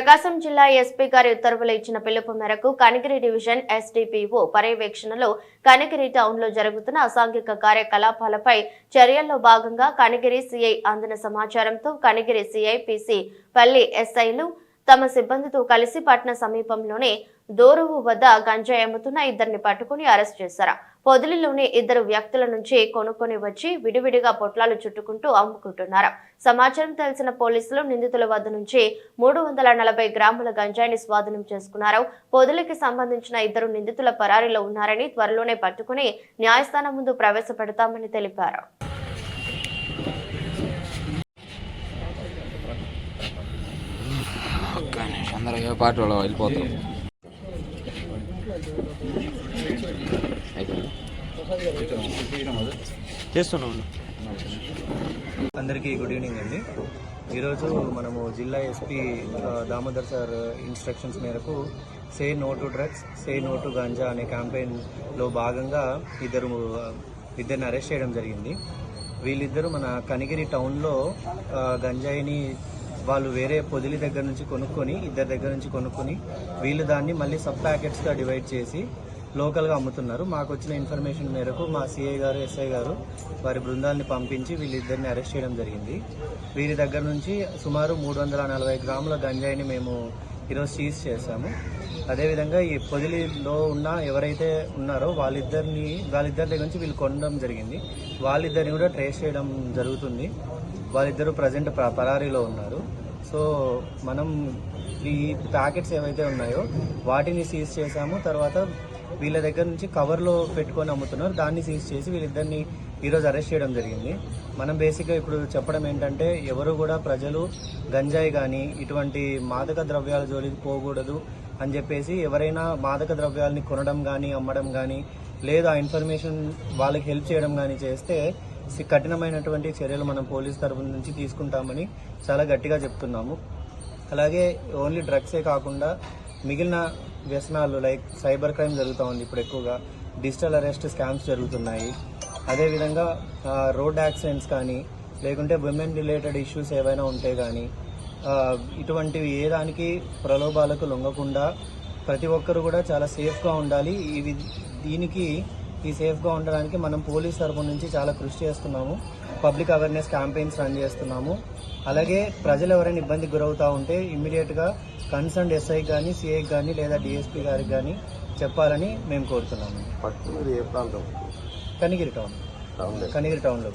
ప్రకాశం జిల్లా ఎస్పీ గారి ఉత్తర్వులు ఇచ్చిన పిలుపు మేరకు కనిగిరి డివిజన్ ఎస్డిపిఓ పర్యవేక్షణలో కనిగిరి టౌన్ లో జరుగుతున్న అసాంఘిక కార్యకలాపాలపై చర్యల్లో భాగంగా కనిగిరి సిఐ అందిన సమాచారంతో కనిగిరి సిఐ పిసి పల్లి ఎస్ఐలు తమ సిబ్బందితో కలిసి పట్న సమీపంలోని దోరువు వద్ద గంజాయి అమ్ముతున్న ఇద్దరిని పట్టుకుని అరెస్ట్ చేశారు. పొదిలిలోని ఇద్దరు వ్యక్తుల నుంచి కొనుక్కొని వచ్చి విడివిడిగా పొట్లాలు చుట్టుకుంటూ అమ్ముకుంటున్నారు. సమాచారం తెలిసిన పోలీసులు నిందితుల వద్ద నుంచి 340 గ్రాముల గంజాయిని స్వాధీనం చేసుకున్నారు. పొదిలికి సంబంధించిన ఇద్దరు నిందితుల పరారీలో ఉన్నారని త్వరలోనే పట్టుకుని న్యాయస్థానం ముందు ప్రవేశపెడతామని తెలిపారు. అందరికీ గుడ్ ఈవినింగ్ అండి. ఈరోజు మనము జిల్లా ఎస్పీ దామోదర్ సార్ ఇన్స్ట్రక్షన్స్ మేరకు say no to drugs, say no to ganja అనే క్యాంపెయిన్లో భాగంగా ఇద్దరిని అరెస్ట్ చేయడం జరిగింది. వీళ్ళిద్దరూ మన కనిగిరి టౌన్లో గంజాయిని వాళ్ళు వేరే పొదిలి దగ్గర నుంచి కొనుక్కొని ఇద్దరి దగ్గర నుంచి కొనుక్కొని వీళ్ళు దాన్ని మళ్ళీ సబ్ ప్యాకెట్స్గా డివైడ్ చేసి లోకల్గా అమ్ముతున్నారు. మాకు వచ్చిన ఇన్ఫర్మేషన్ మేరకు మా సిఐ గారు ఎస్ఐ గారు వారి బృందాన్ని పంపించి వీళ్ళిద్దరిని అరెస్ట్ చేయడం జరిగింది. వీరి దగ్గర నుంచి సుమారు 340 గ్రాముల గంజాయిని మేము ఈరోజు సీజ్ చేశాము. అదేవిధంగా ఈ పొదిలిలో ఉన్న ఎవరైతే ఉన్నారో వాళ్ళిద్దరి దగ్గర నుంచి వీళ్ళు కొనడం జరిగింది. వాళ్ళిద్దరిని కూడా ట్రేస్ చేయడం జరుగుతుంది. వాళ్ళిద్దరూ ప్రజెంట్ పరారీలో ఉన్నారు. సో మనం ఈ ప్యాకెట్స్ ఏవైతే ఉన్నాయో వాటిని సీజ్ చేశాము. తర్వాత వీళ్ళ దగ్గర నుంచి కవర్లో పెట్టుకొని అమ్ముతున్నారు, దాన్ని సీజ్ చేసి వీళ్ళిద్దరిని ఈరోజు అరెస్ట్ చేయడం జరిగింది. మనం బేసిక్గా ఇప్పుడు చెప్పడం ఏంటంటే ఎవరు కూడా ప్రజలు గంజాయి కానీ ఇటువంటి మాదక ద్రవ్యాల జోలికి పోకూడదు అని చెప్పేసి ఎవరైనా మాదక ద్రవ్యాలని కొనడం కానీ అమ్మడం కానీ లేదా ఆ ఇన్ఫర్మేషన్ వాళ్ళకి హెల్ప్ చేయడం కానీ చేస్తే కఠినమైనటువంటి చర్యలు మనం పోలీస్ తరఫు నుంచి తీసుకుంటామని చాలా గట్టిగా చెప్తున్నాము. అలాగే ఓన్లీ డ్రగ్సే కాకుండా మిగిలిన వ్యసనాలు లైక్ సైబర్ క్రైమ్ జరుగుతూ ఉంది. ఇప్పుడు ఎక్కువగా డిజిటల్ అరెస్ట్ స్కామ్స్ జరుగుతున్నాయి. అదేవిధంగా రోడ్ యాక్సిడెంట్స్ కానీ లేకుంటే విమెన్ రిలేటెడ్ ఇష్యూస్ ఏవైనా ఉంటే కానీ ఇటువంటివి ఏ దానికి ప్రలోభాలకు లొంగకుండా ప్రతి ఒక్కరు కూడా చాలా సేఫ్గా ఉండాలి. ఈ సేఫ్గా ఉండడానికి మనం పోలీస్ తరఫు నుంచి చాలా కృషి చేస్తున్నాము. పబ్లిక్ అవేర్నెస్ క్యాంపెయిన్స్ రన్ చేస్తున్నాము. అలాగే ప్రజలు ఎవరైనా ఇబ్బందికి గురవుతూ ఉంటే ఇమ్మీడియట్గా కన్సర్న్ ఎస్ఐ కానీ సిఐ కానీ లేదా డిఎస్పీ గారికి కానీ చెప్పాలని మేము కోరుతున్నాము. కనిగిరి టౌన్లో.